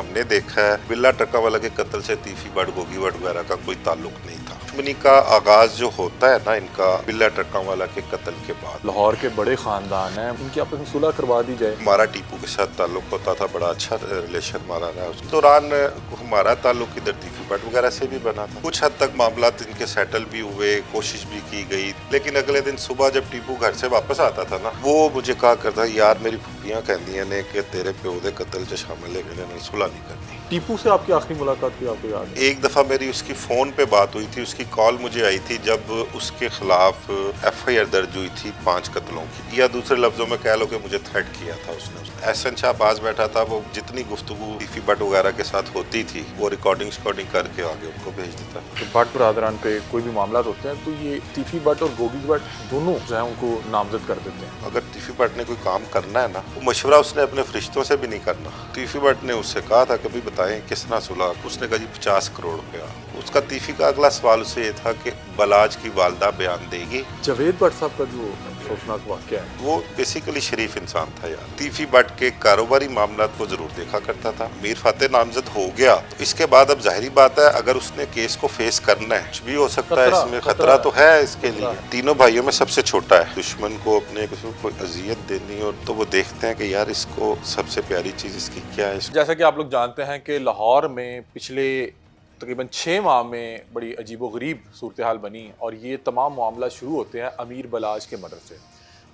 हमने देखा है बिल्ला ट्रका वाला के कत्ल से तीफी बट गोगी बट वगैरह का कोई ताल्लुक नहीं था। दुश्मनी का आगाज जो होता है ना इनका बिल्ला ट्रका वाला के कत्ल के बाद। लाहौर के बड़े खानदान हैं, उनकी आपस में सुलह करवा दी जाए। हमारा टीपू के साथ ताल्लुक होता था, बड़ा अच्छा रिलेशन हमारा रहा। उस दौरान हमारा ताल्लुक इधर तीफी बट वगैरह से भी बना था। कुछ हद तक मामला इनके सेटल भी हुए, कोशिश भी की गई, लेकिन अगले दिन सुबह जब टीपू घर से वापस आता था ना, वो मुझे कहा करता यार मेरी फुफियां कहदियां ने कि तेरे प्यो दे कत्ल च शामिल है, मैंने सुलह नहीं करनी। टीपू से आपकी आखिरी मुलाकात भी आपको याद है? एक दफ़ा मेरी उसकी फ़ोन पे बात हुई थी, उसकी कॉल मुझे आई थी जब उसके खिलाफ FIR दर्ज हुई थी 5 कत्लों की, या दूसरे लफ्ज़ों में कह लो कि मुझे थ्रेट किया था उसने। एहसन शाह पास बैठा था, वो जितनी गुफ्तगू तीफी बट वगैरह के साथ होती थी वो रिकॉर्डिंग करके आगे उनको भेज देता। तो भट्ट बरादरान पे कोई भी मामला होते हैं तो ये तीफी बट और गोगी बट दोनों जो है उनको नामजद कर देते हैं। अगर तीफी बट ने कोई काम करना है ना, वो मशवरा उसने अपने फरिश्तों से भी नहीं करना। तीफी बट ने उससे कहा था कभी बताएं किस तरह सुलह, उसने कहा जी 50 करोड़ रुपया। उसका तीफी का अगला सवाल उससे ये था कि बलाज की वालदा बयान देगी। जावेद भट्ट साहब का जो अफसोसनाक वाकया है, वो बेसिकली शरीफ इंसान था यार। तीफी बट के कारोबारी मामला को जरूर देखा करता था। मीर फाते नामजद हो गया तो इसके बाद अब जाहिर बात है अगर उसने केस को फेस करना है, कुछ भी हो सकता है, इसमें खतरा तो है इसके लिए। तीनों भाइयों में सबसे छोटा है, दुश्मन को अपने कोई अजियत देनी और तो वो देखते हैं कि यार इसको सबसे प्यारी चीज इसकी क्या है। जैसा कि आप लोग जानते हैं कि लाहौर में पिछले तकरीबन 6 माह में बड़ी अजीबोगरीब सूरत हाल बनी और ये तमाम मामला शुरू होते हैं अमीर बलाज के मर्डर से।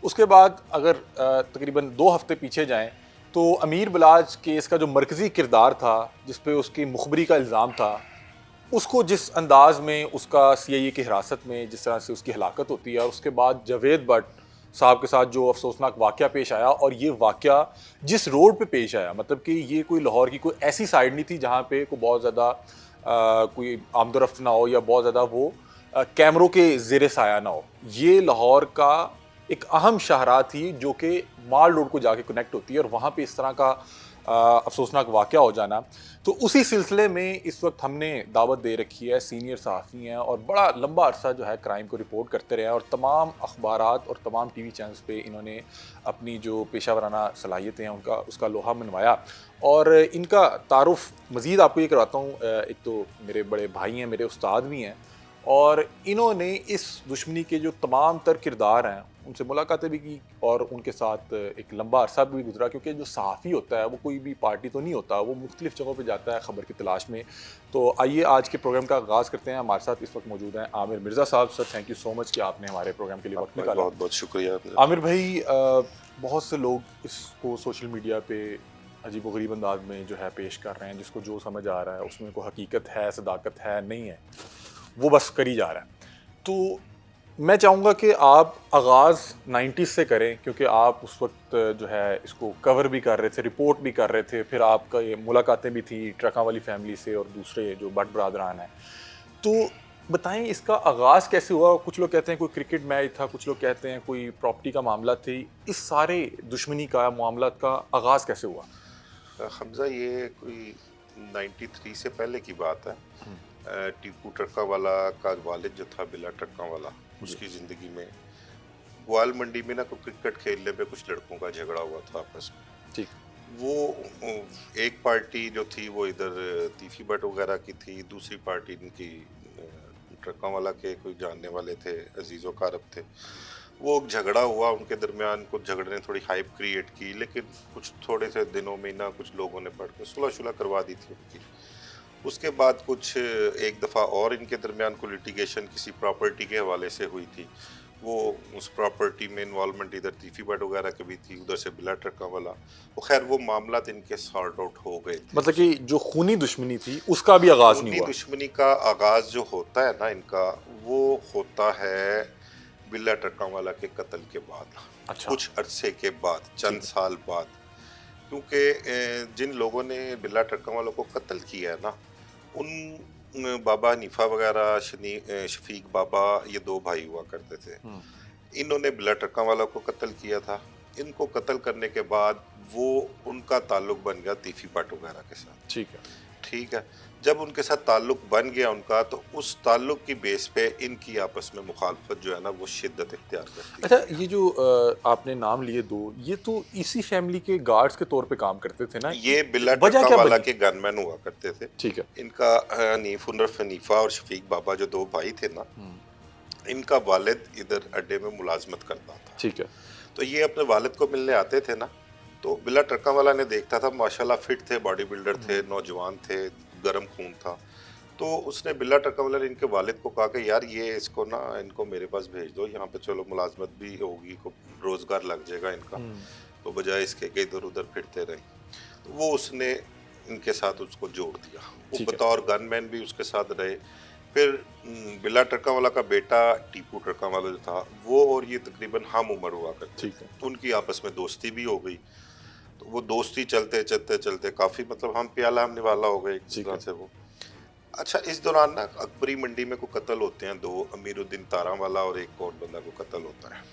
उसके बाद अगर तकरीबन 2 हफ्ते पीछे जाएं तो अमीर बलाज केस का जो मरकज़ी किरदार था जिस पे उसकी मुखबरी का इल्ज़ाम था, उसको जिस अंदाज में उसका CIA की हिरासत में जिस तरह से उसकी हलाकत होती है, और उसके बाद जावेद भट्ट साहब के साथ जो अफसोसनाक वाक़या पेश आया, और ये वाक़या जिस रोड पे पेश आया, मतलब कि ये कोई लाहौर की कोई ऐसी साइड नहीं थी जहाँ पे कोई बहुत ज़्यादा कोई आमदोरफ्त ना हो या बहुत ज़्यादा वो कैमरों के ज़ेरे साया ना हो। ये लाहौर का एक अहम शाहराह थी जो कि माल रोड को जाके कनेक्ट होती है, और वहाँ पे इस तरह का अफसोसनाक वाक़या हो जाना। तो उसी सिलसिले में इस वक्त हमने दावत दे रखी है, सीनियर सहाफ़ी हैं और बड़ा लंबा अरसा जो है क्राइम को रिपोर्ट करते रहे हैं, और तमाम अखबारात और तमाम TV चैनल्स पे इन्होंने अपनी जो पेशा वराना सलाहियतें हैं उनका उसका लोहा मनवाया। और इनका तारुफ मज़ीद आपको ये करवाता हूँ, एक तो मेरे बड़े भाई हैं, मेरे उस्ताद भी हैं, और इन्होंने इस दुश्मनी के जो तमाम तर किरदार हैं उनसे मुलाकातें भी की और उनके साथ एक लंबा अरसा भी गुजरा, क्योंकि जो सहाफ़ी होता है वो कोई भी पार्टी तो नहीं होता, वो मुख्तलिफ़ जगहों पे जाता है खबर की तलाश में। तो आइए आज के प्रोग्राम का आगाज़ करते हैं। हमारे साथ इस वक्त मौजूद हैं आमिर मिर्ज़ा साहब। Sir, thank you so much कि आपने हमारे प्रोग्राम के लिए वक्त निकाला। बहुत बहुत शुक्रिया आमिर भाई, बहुत से लोग इसको सोशल मीडिया पे अजीबोगरीब अंदाज में जो है पेश कर रहे हैं, जिसको जो समझ आ रहा है उसमें कोई हकीकत है, सदाकत है, नहीं है, वो बस करी जा रहा है। तो मैं चाहूँगा कि आप आगाज़ 90s से करें, क्योंकि आप उस वक्त जो है इसको कवर भी कर रहे थे, रिपोर्ट भी कर रहे थे, फिर आपका ये मुलाकातें भी थी ट्रका वाली फैमिली से और दूसरे जो भट्ट बरादरान हैं। तो बताएं इसका आगाज़ कैसे हुआ? कुछ लोग कहते हैं कोई क्रिकेट मैच था, कुछ लोग कहते हैं कोई प्रॉपर्टी का मामला थी। इस सारे दुश्मनी का मामला का आगाज़ कैसे हुआ? हमजा, ये कोई 93 से पहले की बात है। टीपू ट्रका वाला का वालिद जो था बिल्ला ट्रका वाला, उसकी ज़िंदगी में ग्वाल मंडी में ना कोई क्रिकेट खेलने पे कुछ लड़कों का झगड़ा हुआ था आपस में। ठीक। वो एक पार्टी जो थी वो इधर तीफी बट वगैरह की थी, दूसरी पार्टी इनकी ट्रका वाला के कोई जानने वाले थे, अजीज़ो कारब थे। वो झगड़ा हुआ उनके दरमियान, कुछ झगड़े ने थोड़ी हाइप क्रिएट की, लेकिन कुछ थोड़े से दिनों में ना कुछ लोगों ने पढ़ के सुलह शुलह करवा दी थी उनकी। उसके बाद कुछ एक दफ़ा और इनके दरमियान को लिटिगेशन किसी प्रॉपर्टी के हवाले से हुई थी। वो उस प्रॉपर्टी में इन्वॉल्वमेंट इधर तीफी बट वगैरह की भी थी, उधर से बिल्ला ट्रका वाला। वो खैर वो मामला इनके सॉर्ट आउट हो गए थे। मतलब कि जो खूनी दुश्मनी थी उसका भी आगाज़ नहीं हुआ? दुश्मनी का आगाज़ जो होता है ना इनका, वो होता है बिल्ला ट्रका वाला के कत्ल के बाद। अच्छा। कुछ अरसे के बाद, चंद साल बाद, क्योंकि जिन लोगों ने बिल्ला ट्रका वालों को कत्ल किया है ना, उन बाबा हनीफा वगैरह, शफीक बाबा, ये 2 भाई हुआ करते थे। इन्होंने बिल्ला ट्रका वाला को कत्ल किया था। इनको कत्ल करने के बाद वो उनका ताल्लुक बन गया तीफी बट वगैरह के साथ। ठीक है। ठीक है। जब उनके साथ ताल्लुक बन गया उनका, तो उस ताल्लुक की बेस पे इनकी आपस में मुखालफत जो है ना वो शिद्दत इख्तियार करती अच्छा, गई। ये जो आपने नाम लिए दो, ये तो इसी फैमिली के गार्ड्स के तौर पे काम करते थे ना? ये बिल्ला वजह ट्रका क्या वाला बनी? के गनमैन हुआ करते थे। ठीक है। इनका हनीफ उर्फ हनीफा और शफीक बाबा जो दो भाई थे ना, हम्म, इनका वालिद इधर अड्डे में मुलाजमत करता था। ठीक है। तो ये अपने वालिद को मिलने आते थे ना, तो बिल्ला ट्रका वाला ने देखता था, माशाल्लाह फिट थे, बॉडी बिल्डर थे, नौजवान थे, गर्म खून था। तो उसने बिल्ला ट्रका वाला ने इनके वालिद को कहा कि यार ये इसको ना, इनको मेरे पास भेज दो, यहाँ पे चलो मुलाजमत भी होगी, को रोजगार लग जाएगा इनका, हम्म, तो बजाय इसके कि इधर उधर फिरते रहे। तो वो उसने इनके साथ उसको जोड़ दिया। वो ठीक है। बतौर गनमैन भी उसके साथ रहे। फिर बिल्ला ट्रका वाला का बेटा टीपू ट्रका वाला जो था, वो और ये तकरीबन हम उम्र हुआ करते ठीक थे। है। तो उनकी आपस में दोस्ती भी हो गई। तो वो दोस्ती चलते चलते चलते काफी, मतलब हम प्याला हम निवाला हो गए एक ठीक तरह है। से वो। अच्छा, इस दौरान ना अकबरी मंडी में को कत्ल होते हैं दो, अमीरुद्दीन तारा वाला और एक और बंदा को कत्ल होता है।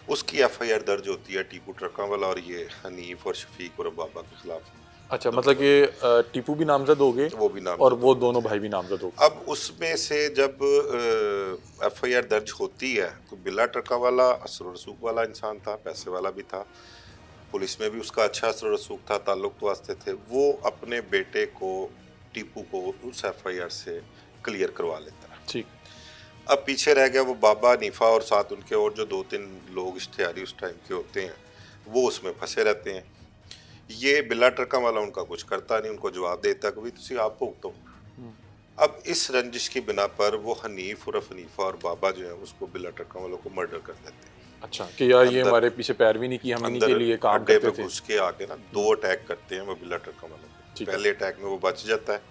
उसकी एफआईआर दर्ज होती है टीपू ट्रका वाला और ये हनीफ और शफीक और बाबा के खिलाफ। अच्छा, मतलब कि टीपू भी नामजद हो गए वो भी और नामजद हो वो गए दोनों थे। भाई भी नामजद हो गए। अब उसमें से जब एफआईआर दर्ज होती है, तो बिल्ला ट्रका वाला असर रसूख वाला इंसान था, पैसे वाला भी था, पुलिस में भी उसका अच्छा असर रसूख था, ताल्लुक तो वास्ते थे। वो अपने बेटे को, टीपू को, उस एफआईआर से क्लियर करवा लेता है। ठीक। अब पीछे रह गया वो बाबा, नीफा और साथ उनके और जो दो तीन लोग इश्तिहारी उस टाइम के होते हैं, वो उसमें फंसे रहते हैं। ये बिल्ला ट्रका वाला उनका कुछ करता नहीं, उनको जवाब देता कि भाई तुसी आप भुगतो। अब इस रंजिश की बिना पर वो हनीफ उर्फ हनीफा और बाबा जो है उसको बिल्ला ट्रका वालों को मर्डर कर देते हैं। अच्छा, कि यार ये अंदर हमारे पीछे पैरवी नहीं की, हम इन्हीं के अंदर लिए काम अड्डे करते पे थे। घुस के आके ना दो अटैक करते हैं वो बिल्ला ट्रका वालों को। ठीक है। पहले अटैक में वो बच जाता है,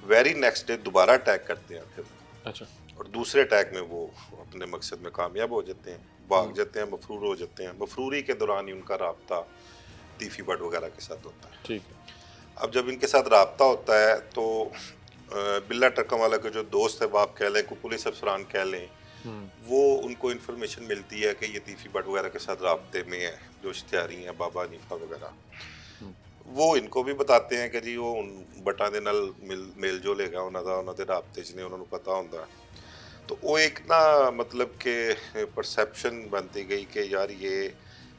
वेरी नेक्स्ट डे दोबारा अटैक करते हैं फिर, अच्छा। और दूसरे अटैक में वो अपने मकसद में कामयाब हो जाते हैं, भाग जाते हैं, मफरूर हो जाते हैं। मफरूरी के दौरान ही उनका राब्ता तीफी बट वगैरह के साथ होता है। ठीक है। अब जब इनके साथ राब्ता होता है तो बिल्ला ट्रका वाला के जो दोस्त है, वो आप कह लें, को पुलिस अफसरान कह लें, वो उनको इन्फॉर्मेशन मिलती है कि ये तीफी बट वगैरह के साथ राब्ते में है, जो इश्तिहारी हैं बाबा नीफा वगैरह। वो इनको भी बताते हैं कि जी वो बटा दे नाल मेल जो लेगा उन्होंने दे राब्ते च ने उन्होंने पता होंदा। तो वो एक ना, मतलब के परसेप्शन बनती गई कि यार ये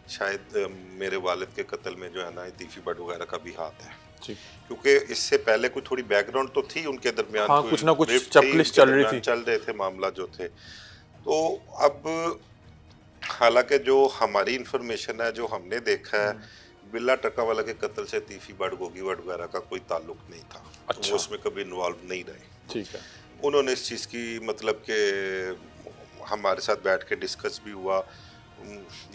शायद मेरे वालिद के कत्ल में जो है ना तीफी बट वगैरह का भी हाथ है। ठीक। क्योंकि इससे पहले कोई थोड़ी बैकग्राउंड तो थी उनके दरमियान, हाँ, कोई कुछ ना कुछ रिफ्ट थी चपलिश उनके चल रही दरमियान, थी। चल रहे थे मामला जो थे। तो अब हालांकि जो हमारी इंफॉर्मेशन है, जो हमने देखा है, बिल्ला ट्रका वाला के कत्ल से तीफी बट, गोगी बट वगैरह का कोई ताल्लुक नहीं था। अच्छा। वो उसमें कभी इन्वॉल्व नहीं रहे। ठीक है। उन्होंने इस चीज़ की, मतलब कि हमारे साथ बैठ के डिस्कस भी हुआ।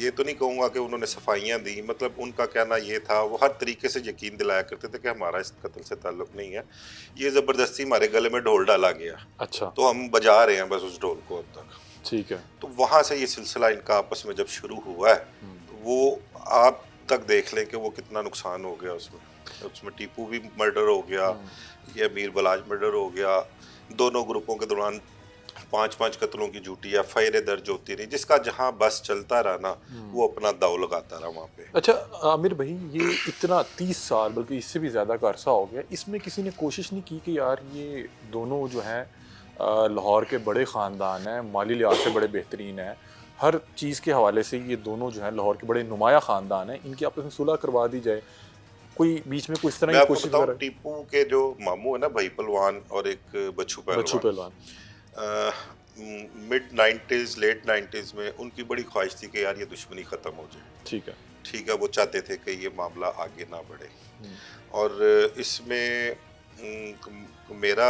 ये तो नहीं कहूँगा कि उन्होंने सफाइयाँ दी, मतलब उनका कहना ये था, वो हर तरीके से यकीन दिलाया करते थे कि हमारा इस कत्ल से ताल्लुक नहीं है, ये ज़बरदस्ती हमारे गले में ढोल डाला गया, अच्छा। तो हम बजा रहे हैं बस उस ढोल को अब तक। ठीक है। तो वहाँ से ये सिलसिला इनका आपस में जब शुरू हुआ है, तो वो आप तक देख लें कि वो कितना नुकसान हो गया उसमें। उसमें टीपू भी मर्डर हो गया, ये अमीर बलाज मर्डर हो गया। दोनों ग्रुपों के दौरान 5-5 कत्लों की झूठी एफआईआर दर्ज होती रही, जिसका जहां बस चलता रहा ना, वो अपना दाव लगाता रहा वहां पे। अच्छा, आमिर भाई, ये इतना 30 साल बल्कि इससे भी ज़्यादा का अरसा हो गया, इसमें किसी ने कोशिश नहीं की कि यार ये दोनों जो हैं लाहौर के बड़े ख़ानदान हैं, माली लिहाज से बड़े बेहतरीन हैं, हर चीज़ के हवाले से ये दोनों जो हैं लाहौर के बड़े नुमाया ख़ानदान हैं, इनकी आपस में सुलह करवा दी जाए? कोई बीच में कोई इस तरह मैं की आपको कोशिश बताऊं, कर? टीपू के जो मामू है ना, भाई पहलवान और एक बच्चू बच्चू पहलवान, पहलवान। मिड 90s लेट 90s में उनकी बड़ी ख्वाहिश थी कि यार ये दुश्मनी ख़त्म हो जाए। ठीक है। ठीक है, वो चाहते थे कि ये मामला आगे ना बढ़े। और इसमें मेरा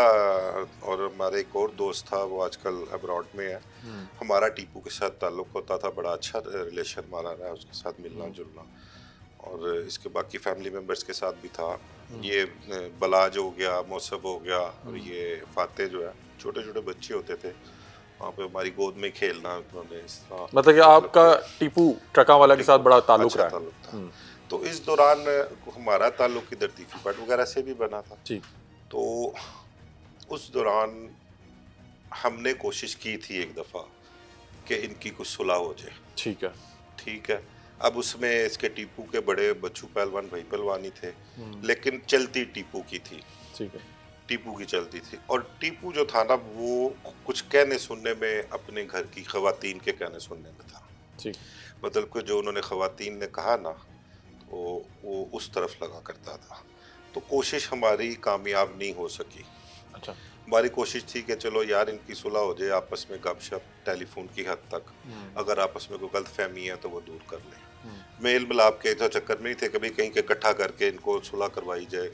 और हमारे एक और दोस्त था, वो आजकल अब्रॉड में है, हमारा टीपू के साथ ताल्लुक़ होता था, बड़ा अच्छा रिलेशन हमारा रहा उसके साथ, मिलना जुलना, और इसके बाकी फैमिली मेम्बर्स के साथ भी था। ये बलाज हो गया, मौसब हो गया, और ये फाते जो है, छोटे छोटे बच्चे होते थे वहाँ पे हमारी गोद में खेलना, उन्होंने इस तरह, मतलब कि आपका टीपू ट्रका वाला के साथ बड़ा ताल्लुक अच्छा रहा है। ताल्लुक था। तो इस दौरान हमारा ताल्लुक इधर तीफी बट वगैरह से भी बना था। ठीक। तो उस दौरान हमने कोशिश की थी एक दफ़ा कि इनकी कुछ सुलह हो जाए। ठीक है। ठीक है। अब उसमें इसके टीपू के बड़े बच्चू पहलवान भाई पहलवान ही थे, लेकिन चलती टीपू की थी। ठीक है। टीपू की चलती थी। और टीपू जो था ना, वो कुछ कहने सुनने में अपने घर की खवातीन के कहने सुनने में था। ठीक। मतलब कि जो उन्होंने खवातीन ने कहा ना, तो वो उस तरफ लगा करता था। तो कोशिश हमारी कामयाब नहीं हो सकी। अच्छा। हमारी कोशिश थी कि चलो यार इनकी सुलह हो जाए, आपस में गपशप टेलीफोन की हद तक, अगर आपस में कोई गलतफहमी है तो वो दूर कर लें। मेल मिलाप के तो चक्कर में नहीं थे, कभी कहीं के इकट्ठा करके इनको सुलह करवाई जाए।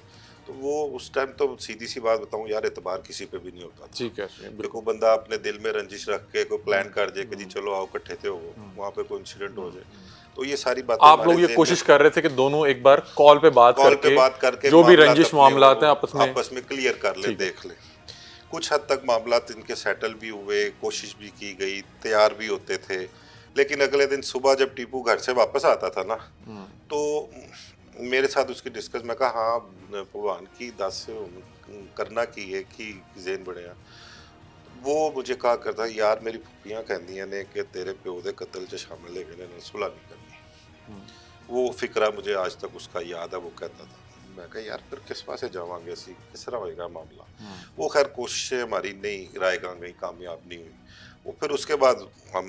तो वो उस टाइम तो सीधी सी बात बताऊं यार, एतबार किसी पे भी नहीं होता था ठीक है, कि बिल्कुल। कोई बंदा अपने दिल में रंजिश रख के कोई प्लान कर जाए कि जी चलो आओ इकट्ठे थे, हो वहाँ पे कोई इंसिडेंट हो जाए। तो ये सारी बातें आप हमारे लोग ये ज़हन में कोशिश कर रहे थे कि दोनों एक बार कॉल पे बात कॉल पे करके बात करके जो भी मामलात रंजिश अपने मामलात हैं आपस आपस में क्लियर कर ले, ठीक है। देख ले। कुछ हद तक मामलात इनके सेटल भी हुए, कोशिश भी की गई, तैयार भी होते थे। लेकिन अगले दिन सुबह जब टीपू घर से वापस आता था ना, तो मेरे साथ उसकी डिस्कस, मैं कहा हाँ भगवान की दस करना की है कि जेन बने हैं। वो मुझे कहा करता यार मेरी फुफियां कहंदियां ने कि तेरे प्यो दे कत्ल च शामिल है ने सुलह नहीं करनी। वो फिक्रा मुझे आज तक उसका याद है, वो कहता था। मैं कहा यार फिर किस पासे जावांगे असी, किस तरह होएगा मामला। वो खैर कोशिशें हमारी नहीं रायगा गई, कामयाब नहीं हुई। वो फिर उसके बाद हम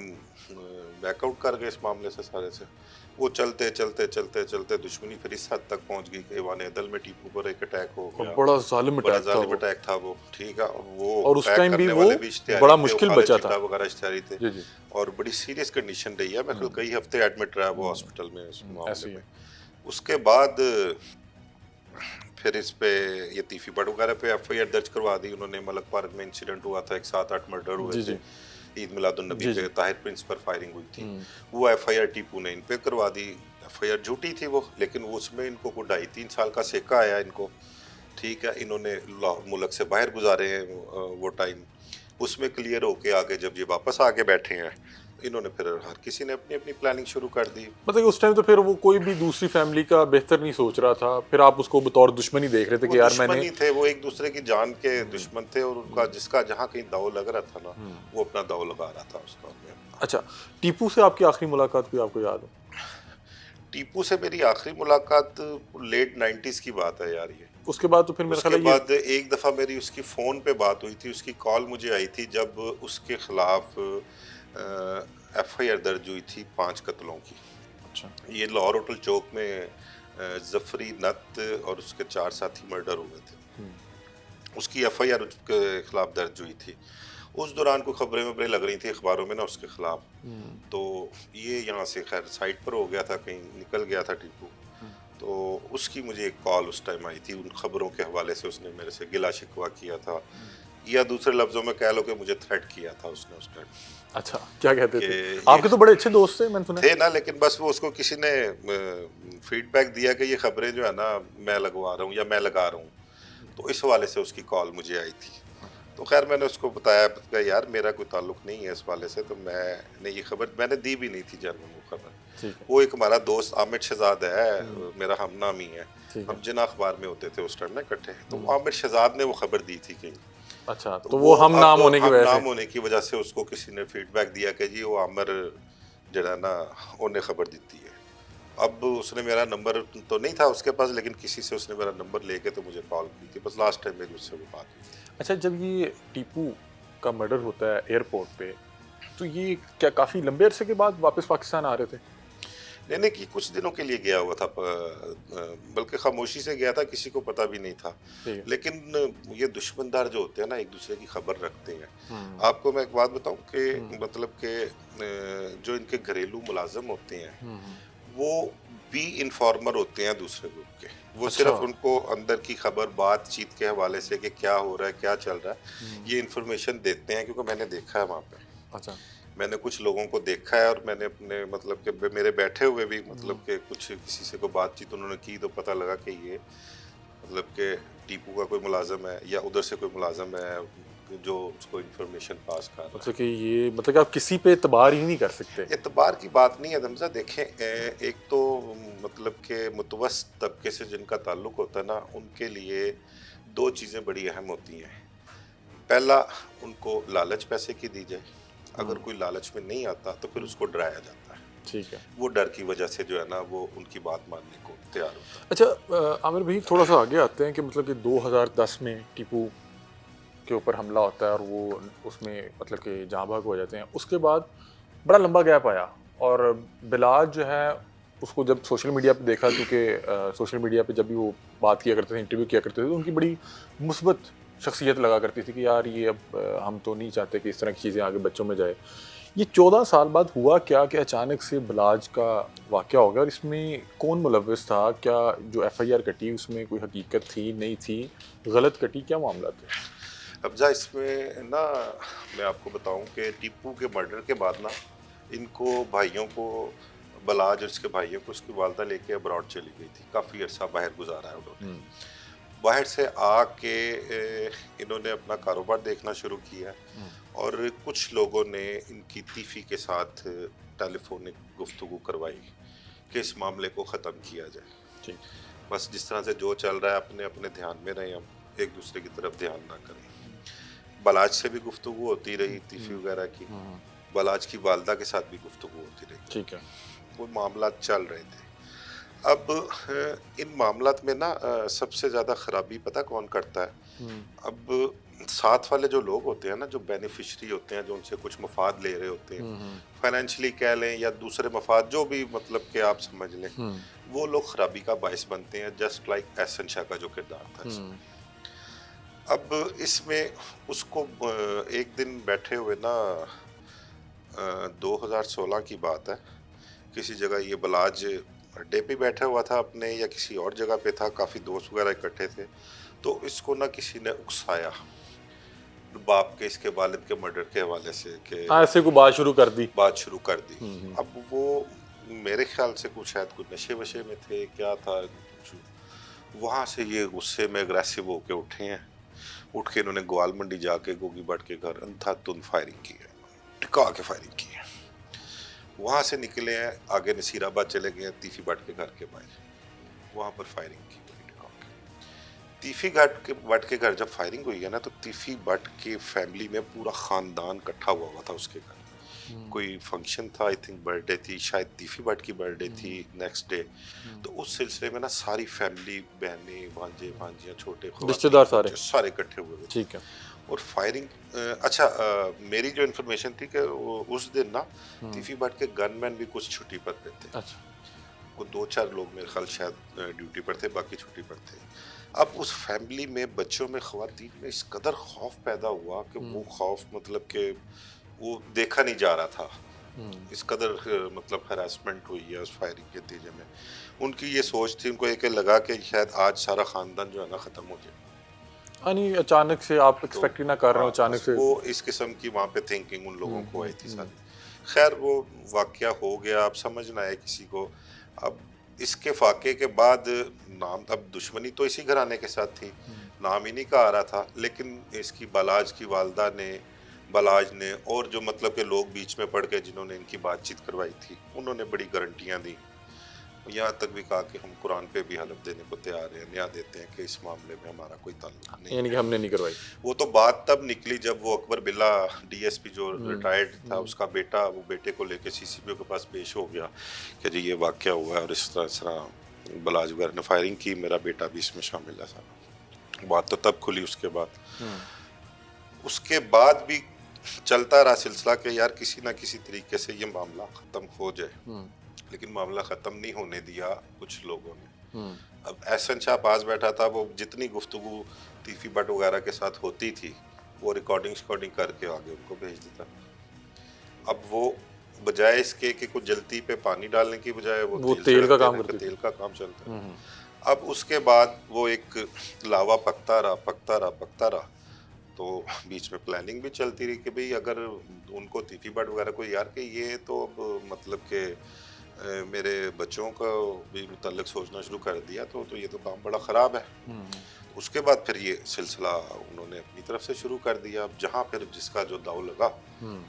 बैकआउट कर गए इस मामले से सारे से। वो चलते चलते चलते चलते दुश्मनी फिर इस हद तक पहुंच गई कि ईवान अदल में टीपू पर एक अटैक हो और गया। बड़ा जालिम बड़ा अटैक था जालिम वो। अटैक था वो, ठीक है। और वो और उस अटैक टाइम भी करने वो वाले भी इश्तिहारी बड़ा थे, वो मुश्किल खालिद बचा था। चिट्टा वगैरह इश्तिहारी थे। जी, जी। और बड़ी सीरियस कंडीशन रही है, मैं कई हफ्ते एडमिट रहा वो हॉस्पिटल में इस ऐसे मामले ही में। है। उसके बाद फिर इस पे ये तीफी बट वगैरह पे एफआईआर दर्ज करवा दी उन्होंने। मलक पार्क में इंसिडेंट हुआ था, एक 7-8 मर्डर हुए जी, थे। जी। ईद मिलादुन नबी जी, पे जी। ताहिर प्रिंस पर फायरिंग हुई थी। वो एफआईआर टीपू ने इन पे करवा दी। एफआईआर झूठी थी वो, लेकिन वो उसमें इनको को 2.5-3 साल का सेका आया इनको, ठीक है। इन्होंने मुल्क से बाहर गुजारे हैं वो टाइम। उसमें क्लियर होके आगे जब ये वापस आके बैठे हैं, इन्होंने फिर हर किसी ने अपनी अपनी प्लानिंग शुरू कर दी। मतलब कि उस टाइम तो फिर वो कोई भी दूसरी फैमिली का बेहतर नहीं सोच रहा था, फिर आप उसको बतौर दुश्मन ही देख रहे थे वो कि यार दुश्मन मैंने। ही थे, वो एक दूसरे की जान के दुश्मन थे। और उनका जिसका जहाँ कहीं दाव लग रहा था ना, वो अपना दाव लगा रहा था उसका में अपना। अच्छा, टीपू से आपकी आखिरी मुलाकात कोई आपको याद हो? टीपू से मेरी आखिरी मुलाकात लेट 90s की बात है यार ये। उसके बाद तो फिर मेरा ख्याल उसके है ये। बाद एक दफ़ा मेरी उसकी फ़ोन पे बात हुई थी, उसकी कॉल मुझे आई थी जब उसके खिलाफ एफआईआर दर्ज हुई थी 5 कत्लों की। अच्छा। ये लाहौर होटल चौक में जफरी नत और उसके 4 साथी मर्डर हुए थे। उसकी एफआईआर उसके खिलाफ दर्ज हुई थी। उस दौरान कोई खबरें वबरें लग रही थी अखबारों में ना उसके खिलाफ। तो ये यहाँ से खैर साइड पर हो गया था, कहीं निकल गया था टीपू। तो उसकी मुझे एक कॉल उस टाइम आई थी, उन खबरों के हवाले से उसने मेरे से गिला शिकवा किया था, या दूसरे लफ्जों में कह लो कि मुझे थ्रेट किया था उसने उस टाइम अच्छा, क्या कहते कि थे? ये आपके तो बड़े अच्छे दोस्त थे मैंने सुना है। थे ना। लेकिन बस वो उसको किसी ने फीडबैक दिया कि ये खबरें जो है ना मैं लगवा रहा हूँ या मैं लगा रहा हूँ। तो इस हवाले से उसकी कॉल मुझे आई थी। तो खैर मैंने उसको बताया कि यार मेरा कोई ताल्लुक नहीं है इस वाले से, तो मैंने ये खबर मैंने दी भी नहीं थी जर्मन वो खबर। ठीक है। वो एक हमारा दोस्त आमिर शहजाद है, मेरा हम नाम ही है। ठीक है। हम जिन अखबार में होते थे उस टाइम ना इकट्ठे, तो आमिर शहजाद ने वो खबर दी थी कहीं। अच्छा, तो तो वो वो हम नाम अब होने की हम वजह नाम से। होने की वजह से उसको किसी ने फीडबैक दिया कि जी वो आमिर जरा ना उन्हें खबर दी है। अब उसने मेरा नंबर तो नहीं था उसके पास, लेकिन किसी से उसने मेरा नंबर लेके तो मुझे कॉल की थी। बस लास्ट टाइम मेरी उससे वो बात हुई थी। अच्छा, जब ये टीपू का मर्डर होता है एयरपोर्ट पे, तो ये क्या काफी लंबे अरसे के बाद वापस पाकिस्तान आ रहे थे? लेने की कुछ दिनों के लिए गया हुआ था, बल्कि खामोशी से गया था, किसी को पता भी नहीं था। ठीक है। लेकिन ये दुश्मनदार जो होते हैं ना, एक दूसरे की खबर रखते हैं। आपको मैं एक बात बताऊं कि मतलब कि जो इनके घरेलू मुलाजम होते हैं, वो भी इन्फॉर्मर होते हैं दूसरे ग्रुप के। वो अच्छा। सिर्फ उनको अंदर की खबर बातचीत के हवाले से कि क्या हो रहा है क्या चल रहा है, ये इन्फॉर्मेशन देते हैं। क्योंकि मैंने देखा है वहाँ पे, अच्छा। मैंने कुछ लोगों को देखा है। और मैंने अपने मतलब कि मेरे बैठे हुए भी मतलब कि कुछ किसी से कोई बातचीत उन्होंने की, तो पता लगा कि ये मतलब कि टीपू का कोई मुलाजम है या उधर से कोई मुलाजम है जो उसको इन्फॉर्मेशन पास कर रहा मतलब कि ये मतलब कि आप किसी पे एतबार ही नहीं कर सकते। है। एतबार की बात नहीं है दमजा। देखें एक तो मतलब कि मुतवस्त तबके से जिनका ताल्लुक होता है ना, उनके लिए दो चीज़ें बड़ी अहम होती हैं। पहला, उनको लालच पैसे की दी जाए। अगर कोई लालच में नहीं आता तो फिर उसको डराया जाता है। ठीक है। वो डर की वजह से जो है ना वो उनकी बात मानने को तैयार होता है। अच्छा आमिर भाई, थोड़ा सा आगे आते हैं कि मतलब कि 2010 में टीपू के ऊपर हमला होता है और वो उसमें मतलब कि जहाँ भाग हो जाते हैं। उसके बाद बड़ा लंबा गैप आया और बिलाल जो है उसको जब सोशल मीडिया पे देखा, क्योंकि सोशल मीडिया पे जब भी वो बात किया करते थे, इंटरव्यू किया करते थे, तो उनकी बड़ी मुस्बत शख्सियत लगा करती थी कि यार ये अब हम तो नहीं चाहते कि इस तरह की चीज़ें आगे बच्चों में जाए। ये 14 साल बाद हुआ क्या कि अचानक से बिलाज का वाक़या हो गया, और इसमें कौन मुलव्विस था? क्या जो एफआईआर कटी उसमें कोई हकीकत थी, नहीं थी, गलत कटी, क्या मामला थे? अब जा इसमें ना मैं आपको बताऊं कि टीपू के मर्डर के बाद ना इनको भाइयों को, बलाज और उसके भाइयों को उसकी वालदा लेके अब्रॉड चली गई थी, काफ़ी अरसा बाहर गुजारा है उन्होंने। बाहर से आके इन्होंने अपना कारोबार देखना शुरू किया और कुछ लोगों ने इनकी तीफी के साथ टेलीफोनिक गुफ्तगू करवाई कि इस मामले को ख़त्म किया जाए। ठीक। बस जिस तरह से जो चल रहा है अपने अपने ध्यान में रहें, हम एक दूसरे की तरफ ध्यान ना करें। बलाज से भी गुफ्तगू होती रही तीफी वगैरह की, बलाज की वालदा के साथ भी गुफ्तगू होती रही, ठीक है। वो मामला चल रहे थे। अब इन मामलात में ना सबसे ज़्यादा ख़राबी पता कौन करता है? अब साथ वाले जो लोग होते हैं ना, जो बेनिफिशरी होते हैं, जो उनसे कुछ मफाद ले रहे होते हैं, फाइनेंशियली कह लें या दूसरे मफाद, जो भी मतलब कि आप समझ लें, वो लोग खराबी का बायस बनते हैं, जस्ट लाइक एहसन शाह का जो किरदार था इसमें। अब इसमें उसको एक दिन बैठे हुए ना 2016 की बात है, किसी जगह ये बलाज अड्डे पे बैठा हुआ था अपने या किसी और जगह पे था, काफ़ी दोस्त वगैरह इकट्ठे थे, तो इसको ना किसी ने उकसाया बाप के, इसके वालिद के मर्डर के हवाले से कि ऐसे को बात शुरू कर दी। अब वो मेरे ख्याल से कुछ शायद कुछ नशे वशे में थे, क्या था कुछ, वहाँ से ये गुस्से में अग्रेसिव होके उठे हैं। उठ के इन्होंने ग्वाल मंडी जाके गोगी भट्ट के घर अंधाधुंध फायरिंग की है, टिका के फायरिंग की है। वहाँ से निकले हैं, आगे नसीराबाद चले गए, तीफी भट्ट के घर के बाहर, वहाँ पर फायरिंग की टिका के। तीफी भट्ट के घर जब फायरिंग हुई है ना, तो तीफी भट्ट की फैमिली में पूरा खानदान इकट्ठा हुआ था उसके घर। कोई फंक्शन था, आई थिंक बर्थडे थी, शायद तीफी भट्ट की बर्थडे थी नेक्स्ट डे, तो उस सिलसिले में ना सारी फैमिली, बहनें, भांजे भांजियाँ, छोटे रिश्तेदार सारे इकट्ठे हुए हुए। ठीक है। और फायरिंग अच्छा, मेरी जो इन्फॉर्मेशन थी कि उस दिन ना तीफी भट्ट के गनमैन भी कुछ छुट्टी पर पे थे। अच्छा। वो 2-4 लोग मेरे ख्याल शायद ड्यूटी पर थे, बाकी छुट्टी पर थे। अब उस फैमिली में, बच्चों में, ख़वातीन में इस कदर खौफ पैदा हुआ कि वो खौफ मतलब कि वो देखा नहीं जा रहा था। इस कदर मतलब हरासमेंट हुई है उस फायरिंग के नतीजे में। उनकी ये सोच थी, उनको ये लगा कि शायद आज सारा ख़ानदान जो है ना ख़त्म हो जाए। यानी अचानक से आप एक्सपेक्ट ही ना कर रहे हो, अचानक से वो इस किस्म की वहाँ पे थिंकिंग उन लोगों को आई थी सारी। खैर वो वाकया हो गया, अब समझ ना आए किसी को। अब इसके फाके के बाद नाम, अब दुश्मनी तो इसी घराने के साथ थी, नाम इन्हीं का आ रहा था, लेकिन इसकी बलाज की वालदा ने, बलाज ने और जो मतलब के लोग बीच में पड़ गए जिन्होंने इनकी बातचीत करवाई थी, उन्होंने बड़ी गारंटियां दी, यहाँ तक भी कहा कि हम कुरान पे भी हलफ देने को तैयार हैं, न्याय देते हैं कि इस मामले में हमारा कोई ताल्लुक नहीं यानी कि हमने नहीं करवाई। वो तो बात तब निकली जब वो अकबर बिल्ला डीएसपी जो रिटायर्ड था, उसका बेटा, वो बेटे को लेके सीसीपीओ के पास पेश हो गया कि जी ये वाकया हुआ है और इस तरह बलाज वगैरह ने फायरिंग की, मेरा बेटा भी इसमें शामिल है। सारा बात तो तब खुली। उसके बाद भी चलता रहा सिलसिला कि यार किसी ना किसी तरीके से ये मामला ख़त्म हो जाए, लेकिन मामला ख़त्म नहीं होने दिया कुछ लोगों ने। अब एहसन शाह पास बैठा था, वो जितनी गुफ्तगू तीफी भट्ट वगैरह के साथ होती थी वो रिकॉर्डिंग करके आगे उनको भेज देता। अब वो बजाय इसके कि कुछ जल्दी पे पानी डालने की बजाय वो तेल का काम चलता है। अब उसके बाद वो एक लावा पकता रहा, तो बीच में प्लानिंग भी चलती रही कि भाई अगर उनको तीफी भट्ट वगैरह को यार कि ये तो अब मतलब के मेरे बच्चों का भी मुतल्लिक सोचना शुरू कर दिया, तो ये तो काम बड़ा ख़राब है। उसके बाद फिर ये सिलसिला उन्होंने अपनी तरफ से शुरू कर दिया। अब जहाँ फिर जिसका जो दाव लगा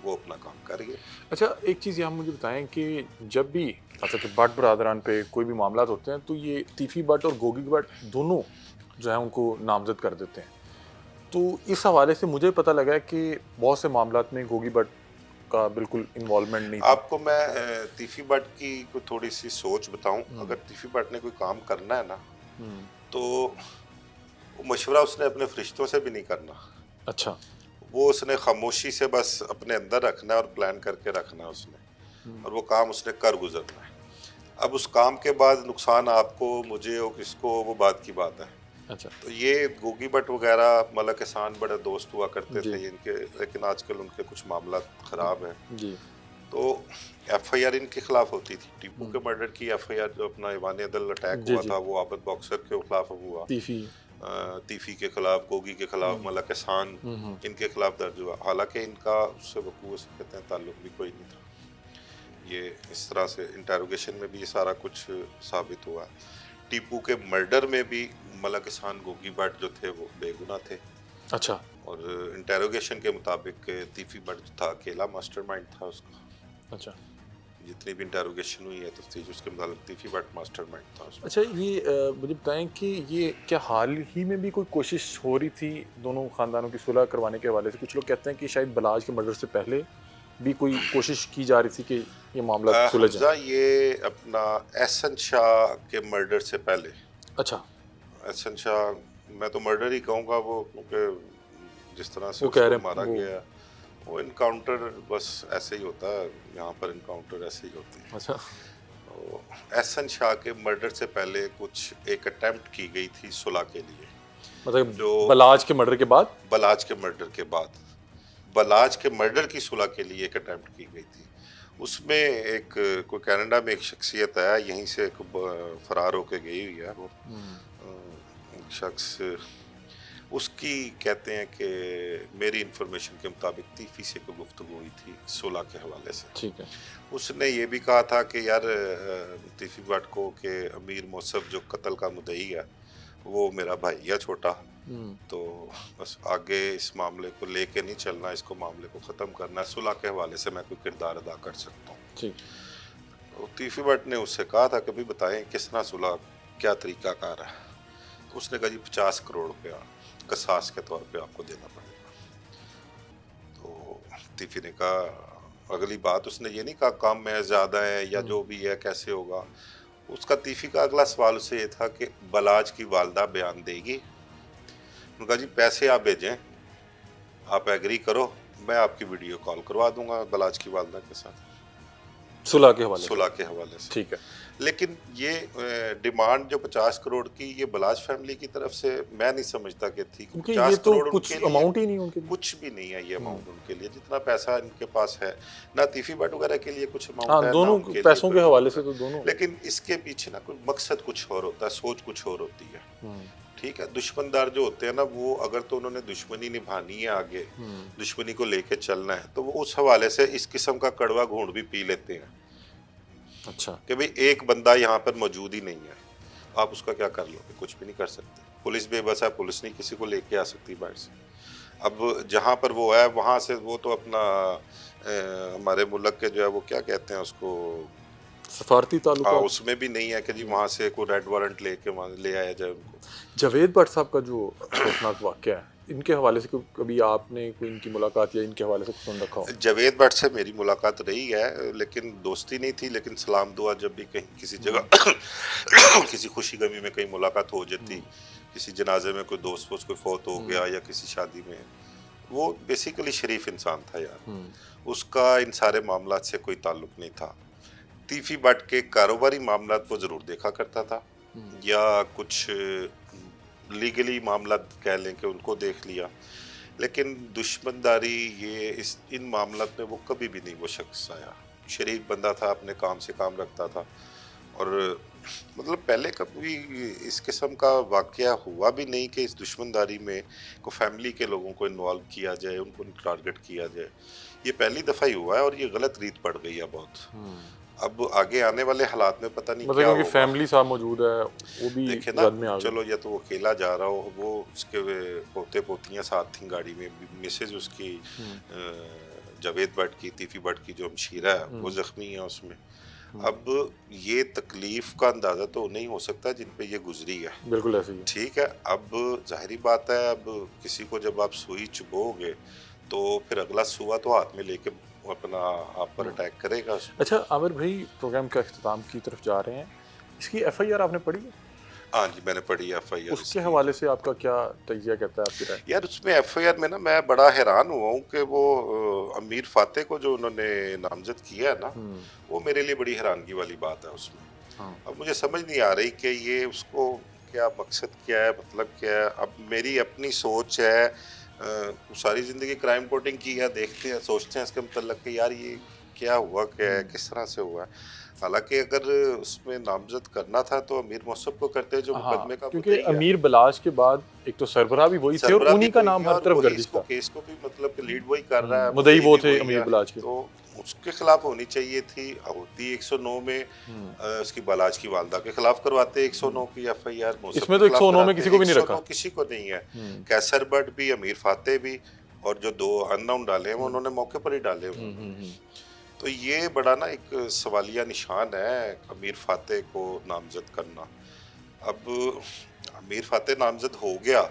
वो अपना काम कर गया। अच्छा, एक चीज़ यहाँ मुझे बताएं कि जब भी मतलब कि भट्ट बरादरान पे कोई भी मामला होते हैं तो ये तीफी भट्ट और गोगी भट्ट दोनों जो है उनको नामजद कर देते हैं। तो इस हवाले से मुझे पता लगा है कि बहुत से मामलात में गोगी भट्ट का बिल्कुल इन्वॉल्वमेंट नहीं था। आपको मैं तीफी भट्ट की कोई थोड़ी सी सोच बताऊं। अगर तीफी भट्ट ने कोई काम करना है ना, तो वो मशवरा उसने अपने फरिश्तों से भी नहीं करना। अच्छा। वो उसने खामोशी से बस अपने अंदर रखना है और प्लान करके रखना है उसने, और वो काम उसने कर गुजरना है। अब उस काम के बाद नुकसान आपको, मुझे और किसको, वो बात की बात है। अच्छा। तो ये गोगी भट्ट वगैरह मलक एहसान बड़े दोस्त हुआ करते जी। थे ये इनके, लेकिन आजकल उनके कुछ मामला खराब है। जी। तो एफआईआर इनके खिलाफ होती थी। टीपू के मर्डर की एफआईआर जो अपना ईवान अदल अटैक जी। हुआ जी। था वो आबद बॉक्सर के खिलाफ हुआ, तीफी। तीफी के खिलाफ, गोगी के खिलाफ, मलक एहसान, इनके खिलाफ दर्ज हुआ। हालांकि इनका उससे वकूअ से कहते हैं ताल्लुक भी कोई नहीं था। ये इस तरह से इंटेरोगेशन में भी ये सारा कुछ साबित हुआ। टीपू के मर्डर में भी मलक एहसान, गोगी भट्ट जो थे वो बेगुनाह थे। अच्छा। और इंटेरोगेशन के मुताबिक तीफी भट्ट था अकेला मास्टरमाइंड था उसका। अच्छा। जितनी भी इंटेरोगेशन हुई है तफ्तीश, उसके मुताबिक तीफी भट्ट मास्टरमाइंड था उसमें। अच्छा, ये मुझे बताएं कि ये क्या हाल ही में भी कोई कोशिश हो रही थी दोनों ख़ानदानों की सुलह करवाने के हवाले से? कुछ लोग कहते हैं कि शायद बलाज के मर्डर से पहले भी कोई कोशिश की जा रही थी कि ये मामला सुलझ जाए। हमजा, ये अपना एहसन शाह के मर्डर से पहले, अच्छा। एहसन शाह, मैं तो मर्डर ही कहूँगा वो, क्योंकि जिस तरह से वो कह उसको रहे हैं मारा वो। गया, वो इनकाउंटर बस ऐसे ही होता है। यहाँ पर इनकाउंटर ऐसे ही होती है। अच्छा। तो एहसन शाह के मर्डर से पहले कुछ एक अटेम्प्ट की गई थी सुलह के लिए। मतलब जो बलाज के मर्डर के बाद। बलाज के मर्डर के बाद, बलाज के मर्डर की सुलह के लिए एक अटेम्प्ट की गई थी। उसमें एक कोई कनाडा में एक शख्सियत है, यहीं से एक फरार होके गई हुई है वो एक शख्स। उसकी कहते हैं कि मेरी इंफॉर्मेशन के मुताबिक तीफी से कोई गुफ्तगू हुई थी सुलह के हवाले से। ठीक है। उसने ये भी कहा था कि यार तीफी भट्ट को कि अमीर मौसफ जो कत्ल का मुद्दई है वो मेरा भाई है छोटा, तो बस आगे इस मामले को लेके नहीं चलना, इसको मामले को ख़त्म करना है, सुलह के हवाले से मैं कोई किरदार अदा कर सकता हूँ। ठीक। तो तीफी भट्ट ने उससे कहा था कभी बताएं किस तरह सुलह, क्या तरीकाकार है। तो उसने कहा जी 50 करोड़ रुपया कसास के तौर पे आपको देना पड़ेगा। तो तीफी ने कहा, अगली बात उसने ये नहीं कहा काम में ज़्यादा है या जो भी है कैसे होगा। उसका तीफी का अगला सवाल उससे ये था कि बलाज की वालदा बयान देगी। उन्होंने कहा जी पैसे आप भेजें, आप एग्री करो, मैं आपकी वीडियो कॉल करवा दूंगा बलाज की वालदा के साथ सुलह के हवाले से। सुलह के हवाले से। ठीक है। लेकिन ये डिमांड जो 50 करोड़ की, ये बलाज फैमिली की तरफ से मैं नहीं समझता कि थी। क्योंकि ये 50 तो करोड़ कुछ उनके लिए अमाउंट ही नहीं उनके लिए। कुछ भी नहीं है। ये अमाउंट उनके लिए जितना पैसा इनके पास है, ना तीफी भट्ट वगैरह के लिए कुछ अमाउंट हाँ, है, ना दोनों उनके लिए पैसों कोई के हवाले अमाउंट से है। तो दोनों। लेकिन इसके पीछे ना कोई मकसद कुछ और होता है, सोच कुछ और होती है। ठीक है, दुश्मनदार जो होते हैं ना, वो अगर तो उन्होंने दुश्मनी निभानी है आगे, दुश्मनी को लेके चलना है, तो वो उस हवाले से इस किस्म का कड़वा घूंट भी पी लेते हैं। अच्छा। कि भाई एक बंदा यहाँ पर मौजूद ही नहीं है, आप उसका क्या कर लोगे? कुछ भी नहीं कर सकते। पुलिस बेबस है, पुलिस नहीं किसी को लेके आ सकती बाहर से। अब जहाँ पर वो है वहाँ से वो तो अपना हमारे मुल्क के जो है वो क्या कहते हैं उसको, सफारती ताल्लुकात। उसमें भी नहीं है कि जी वहाँ से कोई रेड वारंट लेके वहाँ ले आया जाए उनको। जावेद भट्ट साहब का जो अफसोसनाक वाक़या है, इनके हवाले से कभी आपने कोई इनकी मुलाकात या इनके हवाले से कुछ सुन रखा हो? जावेद भट्ट से मेरी मुलाकात रही है, लेकिन दोस्ती नहीं थी। लेकिन सलाम दुआ जब भी कहीं किसी जगह किसी खुशी गमी में कहीं मुलाकात हो जाती, किसी जनाजे में कोई दोस्त वोस्त कोई फौत हो गया या किसी शादी में, वो बेसिकली शरीफ इंसान था यार, उसका इन सारे मामलात से कोई ताल्लुक नहीं था। तीफी भट्ट के कारोबारी मामलात वो ज़रूर देखा करता था, या कुछ लीगली मामला कह लें कि उनको देख लिया, लेकिन दुश्मनदारी ये इन मामलात में वो कभी भी नहीं वो शख्स आया। शरीफ बंदा था, अपने काम से काम रखता था, और मतलब पहले कभी इस किस्म का वाक़या हुआ भी नहीं कि इस दुश्मनदारी में को फैमिली के लोगों को इन्वॉल्व किया जाए, उनको टारगेट किया जाए। ये पहली दफ़ा ही हुआ है और ये गलत रीत पड़ गई है बहुत। अब आगे आने वाले हालात में पता नहीं मतलब क्या क्योंकि होगा। फैमिली साहब मौजूद है, वो भी देखे जद में ना, आ गए। चलो या तो वो अकेला जा रहा हो, वो उसके पोते पोतियां साथ थी गाड़ी में, मिसेज उसकी जावेद भट्ट की, तीफी भट्ट की जो हमशीरा है वो जख्मी है उसमें। अब ये तकलीफ का अंदाजा तो नहीं हो सकता जिन पे ये गुजरी है। बिल्कुल ऐसे ही है। ठीक है, अब जाहिर बात है, अब किसी को जब आप सुई चुभोगे तो फिर अगला सुआ तो हाथ में लेके अपना आप पर अटैक करेगा उसमें। अच्छा आमिर भाई, प्रोग्राम का अख्ताम की तरफ जा रहे हैं। इसकी एफआईआर आपने पढ़ी है? हाँ जी, मैंने पढ़ी एफआईआर उसके इसकी। हवाले से आपका क्या तजिया कहता है, आपकी राय? यार उसमें एफआईआर में ना मैं बड़ा हैरान हुआ हूँ कि वो अमीर फाते को जो उन्होंने नामजद किया है ना, वो मेरे लिए बड़ी हैरानगी वाली बात है उसमें। हाँ। अब मुझे समझ नहीं आ रही कि ये उसको क्या मकसद क्या है, मतलब क्या है। अब मेरी अपनी सोच है, सारी जिंदगी क्राइम रिपोर्टिंग की है, देखते हैं सोचते हैं इसके मतलब कि यार ये क्या हुआ, क्या है, किस तरह से हुआ है। हालांकि अगर उसमें नामजद करना था तो अमीर मौसफ को करते, जो हाँ, मुकदमे का क्योंकि मुद्दई है। अमीर बलाज के बाद एक तो सरबराह भी वही थे और सरबराह भी उन्हीं का वही नाम है हर और तरफ वही गर्दिश इसको था। केस को भी मतलब कि लीड वही कर रहा है, मुद्दई मुद्दई वो भी थे वही अमीर है। बलाज के। तो उसके खिलाफ होनी चाहिए थी, होती 109 में। उसकी बलाज की वालदा के खिलाफ करवाते 109 की एफआईआर, मौसफ इसमें के तो खिलाफ 109 में कराते। किसी को भी नहीं 109 रखा। किसी को नहीं है। कैसर बट भी, अमीर फाते भी, और जो 2 अननाउन डाले हैं वो उन्होंने मौके पर ही डाले हुए हैं। तो ये बड़ा ना एक सवालिया निशान है अमीर फाते को नामजद करना। अब अमीर फाते नामजद हो गया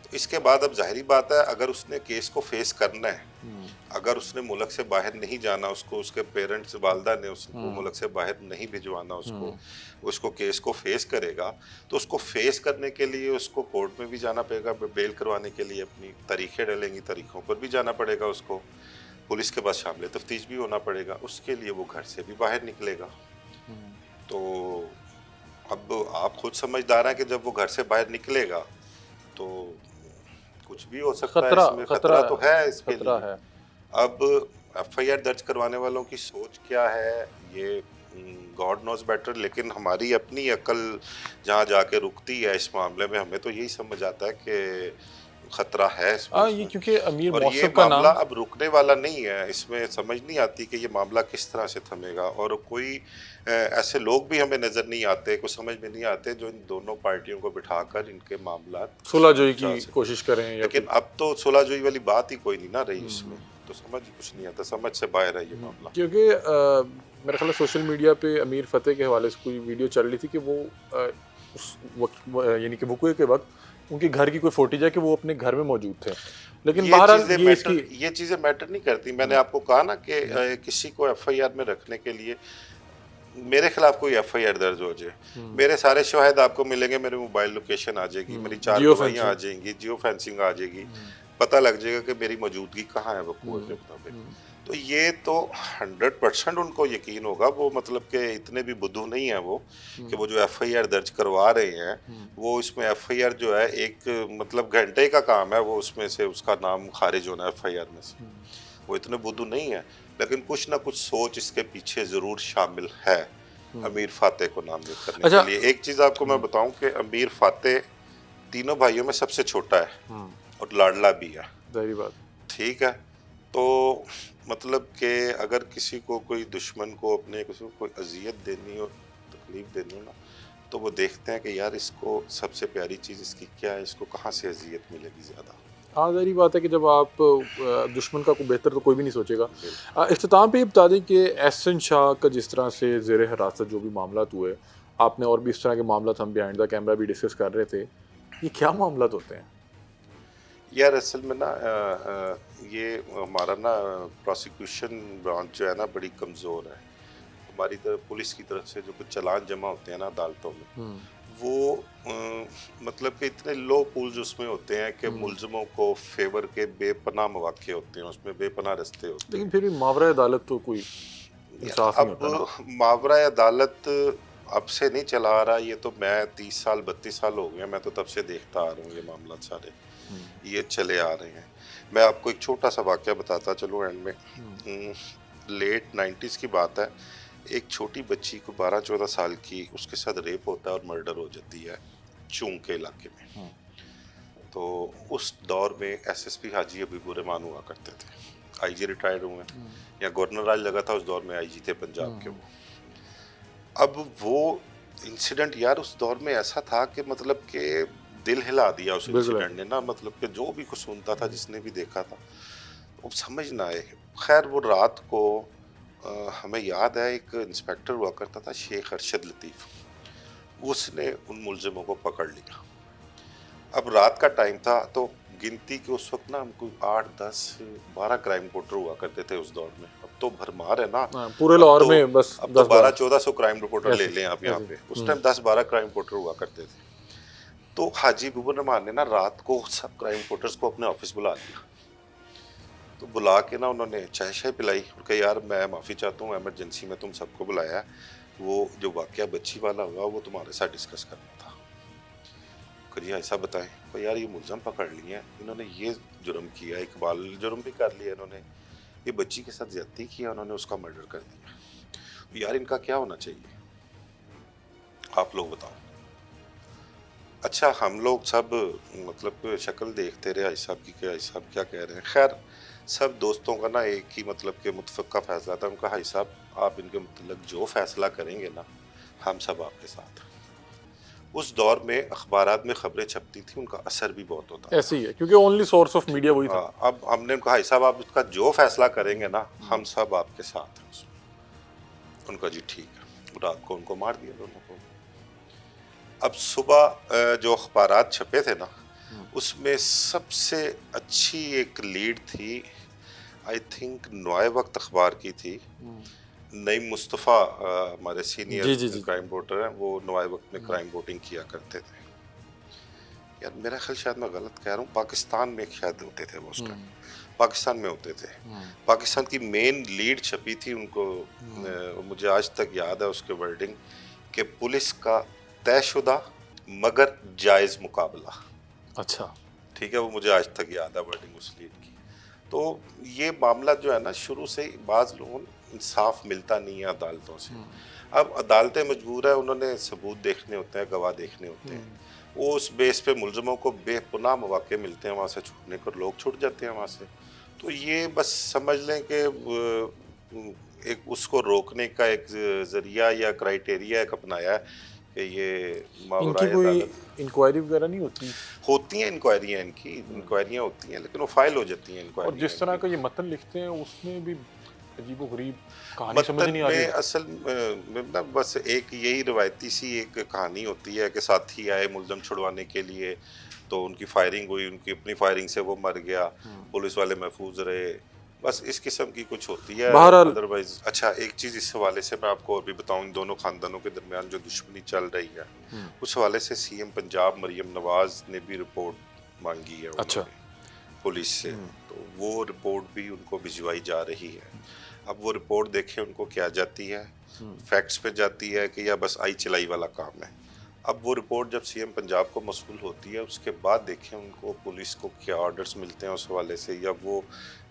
तो इसके बाद अब जाहिर बात है, अगर उसने केस को फेस करना है, अगर उसने मुल्क से बाहर नहीं जाना, उसको उसके पेरेंट्स वालदा ने उसको मुल्क से बाहर नहीं भिजवाना, उसको केस को फेस करेगा, तो उसको फेस करने के लिए उसको कोर्ट में भी जाना पड़ेगा, बेल करवाने के लिए अपनी तारीखें डलेंगी, तारीखों पर भी जाना पड़ेगा उसको, पुलिस के पास शामिल तफ्तीश भी होना पड़ेगा, उसके लिए वो घर से भी बाहर निकलेगा। तो अब आप खुद समझदार हैं कि जब वो घर से बाहर निकलेगा तो कुछ भी हो सकता है, खतरा इसमें खतरा खतरा तो है इसके खतरा लिए। है। अब एफआईआर दर्ज करवाने वालों की सोच क्या है, ये गॉड नोज बेटर, लेकिन हमारी अपनी अकल जहाँ जाके रुकती है इस मामले में, हमें तो यही समझ आता है कि खतरा है इसमें ये उसमें। क्योंकि अमीर और ये मौसफ का मामला नाम। अब रुकने वाला नहीं है, इसमें समझ नहीं आती कि ये मामला किस तरह से थमेगा। और कोई ऐसे लोग भी हमें नजर नहीं आते, कुछ समझ में नहीं आते, जो इन दोनों पार्टियों को बिठाकर इनके मामला सुलहजोई की सुलझा सके। कोशिश करें या लेकिन कोई। अब तो सुलहजुई वाली बात ही कोई नहीं ना रही इसमें, तो समझ ही कुछ नहीं आता, समझ से बाहर है ये मामला। क्योंकि मेरा ख्याल है सोशल मीडिया पे अमीर फतेह के हवाले से कोई वीडियो चल रही थी कि वो उस वक्त यानी कि वक़्क़े के वक्त उनके घर की कोई फुटेज है कि वो अपने घर में मौजूद थे, लेकिन बहरहाल ये इसकी। ये चीजें मैटर नहीं करती। मैंने आपको कहा ना कि किसी को एफआईआर में रखने के लिए, मेरे खिलाफ कोई एफआईआर दर्ज हो जाए, मेरे सारे शवाहिद आपको मिलेंगे, मेरी मोबाइल लोकेशन आ जाएगी, मेरी 4 जियो गवाहियां आ फेंसिंग। जाएंगी, जियो फेंसिंग आ जाएगी, पता लग जाएगा कि मेरी मौजूदगी कहाँ है वक़्क़े के मुताबिक। तो ये तो 100% उनको यकीन होगा, वो मतलब कि इतने भी बुद्धू नहीं है वो, कि वो जो एफआईआर दर्ज करवा रहे हैं, वो इसमें एफआईआर जो है एक मतलब घंटे का काम है, वो उसमें से उसका नाम खारिज होना एफआईआर में से। वो इतने बुद्धू नहीं है, लेकिन कुछ ना कुछ सोच इसके पीछे जरूर शामिल है अमीर फाते को नामजद करने अच्छा। के लिए। एक चीज आपको मैं बताऊं कि अमीर फाते तीनों भाइयों में सबसे छोटा है और लाडला भी है। जाहिर बात। ठीक है, तो मतलब कि अगर किसी को कोई दुश्मन को अपने किसी को कोई अजियत देनी हो, तकलीफ देनी हो ना, तो वो देखते हैं कि यार इसको सबसे प्यारी चीज़ इसकी क्या है, इसको कहाँ से अजियत मिलेगी ज़्यादा। हाँ, ज़ाहिर बात है कि जब आप दुश्मन का कोई बेहतर तो कोई भी नहीं सोचेगा। इख्तिताम पे ये बता दें कि एहसन शाह का जिस तरह से ज़ेर हिरासत जो भी मामला हुए, आपने और भी इस तरह के मामला हम बिहाइंड द कैमरा भी डिस्कस कर रहे थे, ये क्या मामला होते हैं? यार असल में ना ये हमारा ना प्रोसिक्यूशन ब्रांच जो है ना बड़ी कमज़ोर है। हमारी तरफ पुलिस की तरफ से जो कुछ चालान जमा होते हैं ना अदालतों में, वो मतलब कि इतने लो पूल्स उसमें होते हैं कि मुलजमों को फेवर के बेपनाह मौके होते हैं, उसमें बेपनाह रस्ते होते हैं। लेकिन फिर भी मावरा अदालत तो कोई इंसाफ नहीं होता ना। अब मावरा अदालत अब से नहीं चला आ रहा, ये तो मैं 30 साल 32 साल हो गए, मैं तो तब से देखता आ रहा हूँ ये मामला सारे ये चले आ रहे हैं। मैं आपको एक छोटा सा वाक़या बताता चलो एंड में। लेट 90s की बात है, एक छोटी बच्ची को 12-14 साल की, उसके साथ रेप होता है और मर्डर हो जाती है चूंग के इलाके में। तो उस दौर में एसएसपी हाजी हबीबुर रहमान हुआ करते थे, आईजी रिटायर्ड हुए, या गवर्नर राज लगा था उस दौर में, आईजी थे पंजाब के वो। अब वो इंसिडेंट यार उस दौर में ऐसा था कि मतलब कि दिल हिला दिया उस इंसिडेंट ने ना, मतलब कि जो भी कुछ सुनता था, जिसने भी देखा था, वो समझ ना आए। खैर वो रात को हमें याद है एक इंस्पेक्टर हुआ करता था शेख अरशद लतीफ़, उसने उन मुलजिमों को पकड़ लिया। अब रात का टाइम था, तो गिनती के उस वक्त ना हमको 8, 10, 12 क्राइम रिपोर्टर हुआ करते थे उस दौर में। अब तो भरमार है ना। पूरे अब लाहौर तो में बस अब तो 10-12 1200-1400 क्राइम रिपोर्टर ले ऐसे लें आप यहाँ ऐसे। पे, उस टाइम 10-12 क्राइम रिपोर्टर हुआ करते थे। तो हाजी अबूबर रहमान ने ना रात को सब क्राइम रिपोर्टर्स को अपने ऑफिस बुला लिया, तो बुला के ना उन्होंने चाय शाय पिलाई और कहा यार मैं माफ़ी चाहता हूँ, एमरजेंसी में तुम सबको बुलाया है, वो जो वाकया बच्ची वाला हुआ वो तुम्हारे साथ डिस्कस करना था। करिए ऐसा बताएं। तो यार ये मुलजम पकड़ लिए हैं, इन्होंने ये जुर्म किया, इकबाल जुर्म भी कर लिया इन्होंने, ये बच्ची के साथ ज्यादती किया, उन्होंने उसका मर्डर कर दिया। तो यार इनका क्या होना चाहिए, आप लोग बताओ। अच्छा हम लोग सब मतलब शक्ल देखते रहे आई साहब की कि आई साहब क्या कह रहे हैं। खैर सब दोस्तों का ना एक ही मतलब के मुतफ़क़ा फैसला था। उनका हाई साहब आप इनके मतलब जो फैसला करेंगे ना हम सब आपके साथ। उस दौर में अखबारात में खबरें छपती थी, उनका असर भी बहुत होता ऐसे था। ही है क्योंकि ओनली सोर्स ऑफ ठीक मीडिया है, वही था। अब हमने उनका हाई साहब आप इसका जो फैसला करेंगे ना हम सब आपके साथ हैं। उनका जी ठीक है, रात को उनको मार दिया दोनों को। अब सुबह जो अखबारात छपे थे ना उसमें सबसे अच्छी एक लीड थी, आई थिंक नए वक्त अखबार की थी। नईम मुस्तफ़ा हमारे सीनियर जी जी जी। क्राइम रिपोर्टर हैं, वो नए वक्त में क्राइम रिपोर्टिंग किया करते थे। यार मेरा ख्याल शायद मैं गलत कह रहा हूँ, पाकिस्तान में शायद होते थे वो उस टाइम, पाकिस्तान में होते थे। पाकिस्तान की मेन लीड छपी थी उनको, मुझे आज तक याद है उसके वर्डिंग कि पुलिस का तयशुदा मगर जायज़ मुकाबला। अच्छा। ठीक है, वो मुझे आज तक याद है वर्डिंग उस लीड की। तो ये मामला जो है ना शुरू से ही बाज़ लोगों को इंसाफ मिलता नहीं है अदालतों से। अब अदालतें मजबूर है, उन्होंने सबूत देखने होते हैं, गवाह देखने होते हैं, वो उस बेस पे मुलजमों को बेपनाह मौके मिलते हैं वहाँ से छूटने को, लोग छूट जाते हैं वहाँ से। तो ये बस समझ लें कि एक उसको रोकने का एक जरिया या क्राइटेरिया एक अपनाया है कि ये इनकी मावराए कोई अदालत इंक्वायरी वगैरह नहीं होती? होती हैं, इंक्वायरियाँ इनकी इंक्वायरियाँ होती हैं, लेकिन वो फाइल हो जाती हैं और इंक्वायरियाँ जिस तरह इनकी। का ये मतन लिखते हैं उसमें भी अजीबो-गरीब कहानी समझ मतन नहीं आ रही में होती। असल में ना बस एक यही रवायती सी एक कहानी होती है कि साथी आए मुलजम छुड़वाने के लिए, तो उनकी फायरिंग हुई, उनकी अपनी फायरिंग से वो मर गया, पुलिस वाले महफूज रहे, बस इस किस्म की कुछ होती है। बहरहाल अदरवाइज अच्छा एक चीज़ इस हवाले से मैं आपको अभी बताऊं, इन दोनों खानदानों के दरमियान जो दुश्मनी चल रही है उस हवाले से सीएम पंजाब मरियम नवाज ने भी रिपोर्ट मांगी है अच्छा। उन्होंने पुलिस से, तो वो रिपोर्ट भी उनको भिजवाई जा रही है। अब वो रिपोर्ट देखें उनको क्या जाती है, फैक्ट्स पे जाती है कि या बस आई चलाई वाला काम है। अब वो रिपोर्ट जब सीएम पंजाब को मसूल होती है उसके बाद देखें उनको पुलिस को क्या ऑर्डर्स मिलते हैं उस हवाले से, या वो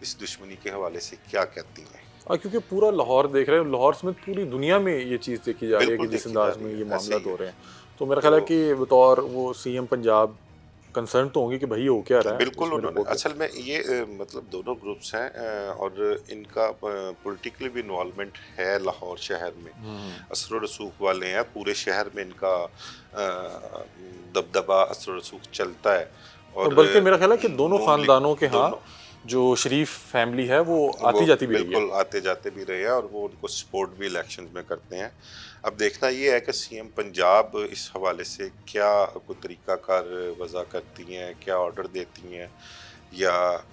इस दुश्मनी के हवाले से क्या कहती हैं। क्योंकि पूरा लाहौर देख रहे हैं, लाहौर समेत पूरी दुनिया में ये चीज़ देखी जा रही है कि बिल्कुल जिस देखी जा अंदाज रही में है, ये ऐसे मामला ही हो है। रहे हैं, तो मेरा ख्याल है तो कि बतौर वो सीएम पंजाब कंसर्न तो होंगे कि भाई हो क्या रहा है बिल्कुल इसमें उन्होंने रिपोर्ट में। असल में ये मतलब दोनों ग्रुप्स हैं और इनका पॉलिटिकली भी इन्वॉल्वमेंट है लाहौर शहर में। असर रसूख वाले हैं, पूरे शहर में इनका दबदबा असर रसूख चलता है। और और बल्कि मेरा ख्याल है कि दोनों नून लीग खानदानों के यहाँ दोनों जो शरीफ फैमिली है वो वो आती जाती भी रही है। बिल्कुल आते जाते भी रहे हैं और वो उनको सपोर्ट भी इलेक्शन में करते हैं। अब देखना ये है कि सीएम पंजाब इस हवाले से क्या कोई तरीकाकार वज़ा करती हैं, क्या ऑर्डर देती हैं, या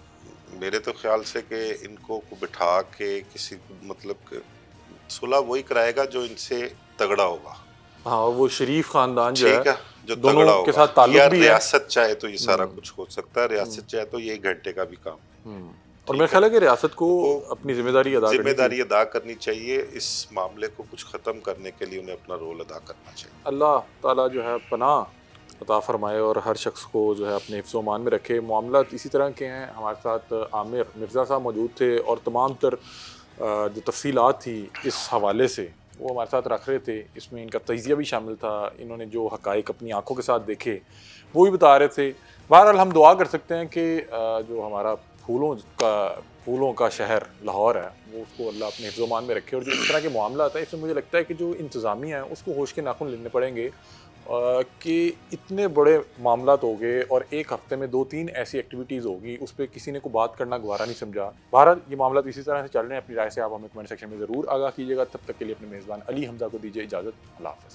मेरे तो ख्याल से कि इनको को बिठा के किसी मतलब सुलह वही कराएगा जो इनसे तगड़ा होगा। हाँ, वो शरीफ खानदान जो है ठीक है, जो दोनों तगड़ा के होगा, साथ ताल्लुक या भी है। रियासत चाहे तो ये सारा कुछ हो सकता है, रियासत चाहे तो ये 1 घंटे का भी काम है। और मेरा ठीक है, ख्याल है कि रियासत को वो अपनी जिम्मेदारी अदा करनी चाहिए। जिम्मेदारी अदा करनी चाहिए, इस मामले को कुछ ख़त्म करने के लिए उन्हें अपना रोल अदा करना चाहिए। अल्लाह ताला जो है पनाह अता फरमाए और हर शख्स को जो है अपने हिफ्ज़ मान में रखे। मामला इसी तरह के हैं। हमारे साथ आमिर मिर्ज़ा साहब मौजूद थे और तमाम तर जो तफसीलात थी इस हवाले से वो हमारे साथ रख रहे थे। इसमें इनका तजिया भी शामिल था, इन्होंने जो हक़ाइक़ अपनी आँखों के साथ देखे वो भी बता रहे थे। बहरहाल हम दुआ कर सकते हैं कि जो हमारा फूलों का शहर लाहौर है वो उसको अल्लाह अपने हिफ्ज़ मान में रखे। और जो इस तरह के मामला आता है इसमें मुझे लगता है कि जो इंतज़ामिया है उसको होश के नाखून लेने पड़ेंगे कि इतने बड़े मामलात हो गए और एक हफ्ते में 2-3 ऐसी एक्टिविटीज़ होगी, उस पर किसी ने को बात करना गवारा नहीं समझा। बहरहाल ये मामला इसी तरह से चल रहे हैं। अपनी राय से आप हमें कमेंट सेक्शन में ज़रूर आगाह कीजिएगा। तब तक के लिए अपने मेज़बान अली हमज़ा को दीजिए इजाज़त। अल्लाह हाफ़िज़।